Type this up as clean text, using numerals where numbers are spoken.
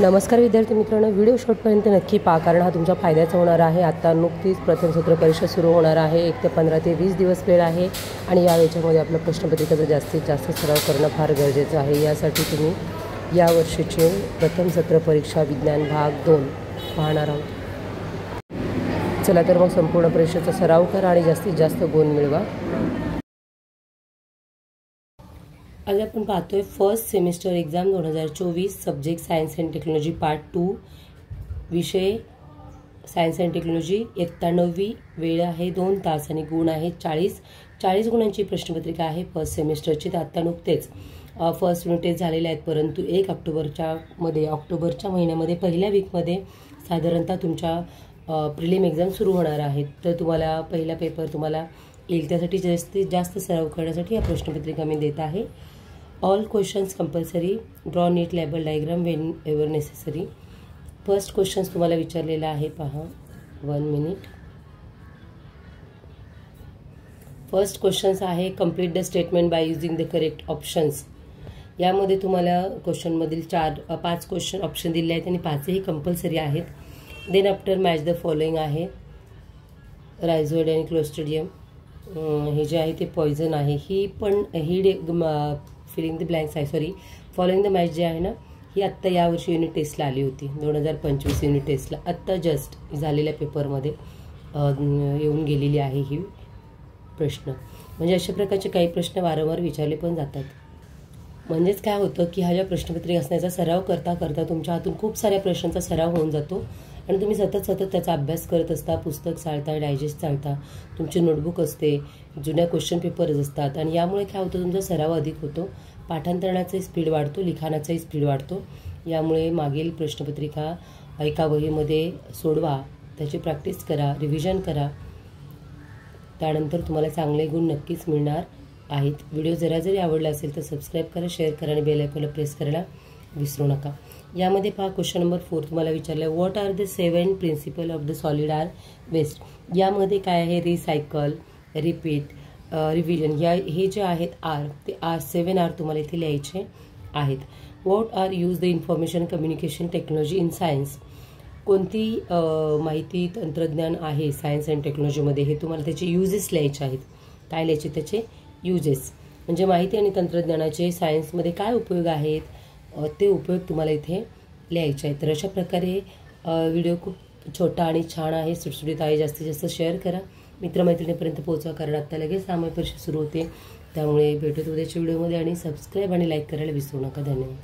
नमस्कार विद्यार्थी मित्रांनो, व्हिडिओ शेवटपर्यंत नक्की पहा, कारण हा तुमच्या फायद्याचा होणार आहे। आता नुकतीच प्रथम सत्र परीक्षा सुरू होणार आहे। 1 ते 15 ते 20 दिवस वेळ आहे आणि या वेळेच्यामध्ये आपलं प्रश्नपत्रिकेचा जास्तीत जास्त सराव करणं फार गरजेचं आहे। यासाठी तुम्ही या वर्षीचे प्रथम सत्र परीक्षा विज्ञान भाग 2 पाहणार आहोत। चला तर मग संपूर्ण परीक्षेचा सराव करा आणि जास्तीत जास्त गुण मिळवा। आज आपण पाहतोय first semester exam 2024, subject science and technology part 2, विषय सायन्स अँड टेक्नॉलॉजी, इयत्ता 9वी। वेळ आहे 2 तास आणि गुण आहे 40 गुणांची प्रश्नपत्रिका आहे फर्स्ट सेमिस्टरची। आता नुकतेच फर्स्ट युनिट टेस्ट झालेले आहेत, परंतु 1 ऑक्टोबरच्या महिन्यामध्ये पहिल्या वीकमध्ये साधारणतः तुमच्या प्रिलिम एक्झाम सुरू होणार आहेत। तर तुम्हाला पहिला पेपर तुम्हाला येईल, त्यासाठी जास्तीत जास्त सराव करण्यासाठी या प्रश्नपत्रिका मी देत आहे। All questions compulsory, draw neat label diagram whenever necessary. First questions तुम्हाला विचारलेला आहे, पहा 1 मिनिट। फर्स्ट क्वेश्चन्स आहे complete the statement by using the correct options. यामध्ये तुम्हाला क्वेश्चनमधील 5 क्वेश्चन ऑप्शन दिले आहेत आणि 5ही कंपल्सरी आहेत। Then after match the following आहे, रायझोइड आणि क्लोस्ट्रिडियम हे जे आहे ते पॉइझन आहे। ही फिलिंग द ब्लँक्स आहे, सॉरी फॉलोइंग द मॅच जे आहे ना, ही आत्ता यावर्षी युनिट टेस्टला आली होती। 2025 युनिट टेस्टला आत्ता जस्ट झालेल्या पेपरमध्ये येऊन गेलेली आहे ही प्रश्न। म्हणजे अशा प्रकारचे काही प्रश्न वारंवार विचारले पण जातात। म्हणजेच काय होतं की हा ज्या प्रश्नपत्रिका असण्याचा सराव करता करता तुमच्या हातून खूप साऱ्या प्रश्नांचा सराव होऊन जातो आणि तुम्ही सतत त्याचा अभ्यास करत असता, पुस्तक चालता, डायजेस्ट चालता, तुमची नोटबुक असते, जुन्या क्वेश्चन पेपर्स असतात आणि यामुळे काय होतं तुमचा सराव अधिक होतो, पाठांतरणाचाही स्पीड वाढतो, लिखाणाचाही स्पीड वाढतो। यामुळे मागील प्रश्नपत्रिका एका वहीमध्ये सोडवा, त्याची प्रॅक्टिस करा, रिव्हिजन करा, त्यानंतर तुम्हाला चांगले गुण नक्कीच मिळणार आहेत। व्हिडिओ जरी आवडला असेल तर सबस्क्राईब करा, शेअर करा आणि बेल आयकॉनला प्रेस करायला विसरू नका। यामध्ये पहा क्वेश्चन नंबर 4 तुम्हाला विचारलं, what are the 7 principle of the solid are waste. यामध्ये काय आहे, रिसायकल, रिपीट, रिव्हिजन, हे जे आहेत आर, ते 7 आर तुम्हाला इथे लिहायचे आहेत। What are use the information communication technology in science. कोणती माहिती तंत्रज्ञान आहे सायन्स अँड टेक्नॉलॉजीमध्ये, हे तुम्हाला त्याचे युजेस लिहायचे आहेत। काय लिहायचे, त्याचे युजेस म्हणजे माहिती आणि तंत्रज्ञानाचे सायन्समध्ये काय उपयोग आहेत, ते उपयोग तुम्हाला इथे लिहायचे आहेत। तर अशा प्रकारे व्हिडिओ खूप छोटा आणि छान आहे, सुटसुटीत आहे। जास्तीत जास्त शेअर करा, मित्रमैत्रिणीपर्यंत पोहोचवा, कारण आता लगेच सामायिक परीक्षा सुरू होते। त्यामुळे भेटूत उद्याच्या व्हिडिओमध्ये आणि सबस्क्राईब आणि लाईक करायला विसरू नका। धन्यवाद।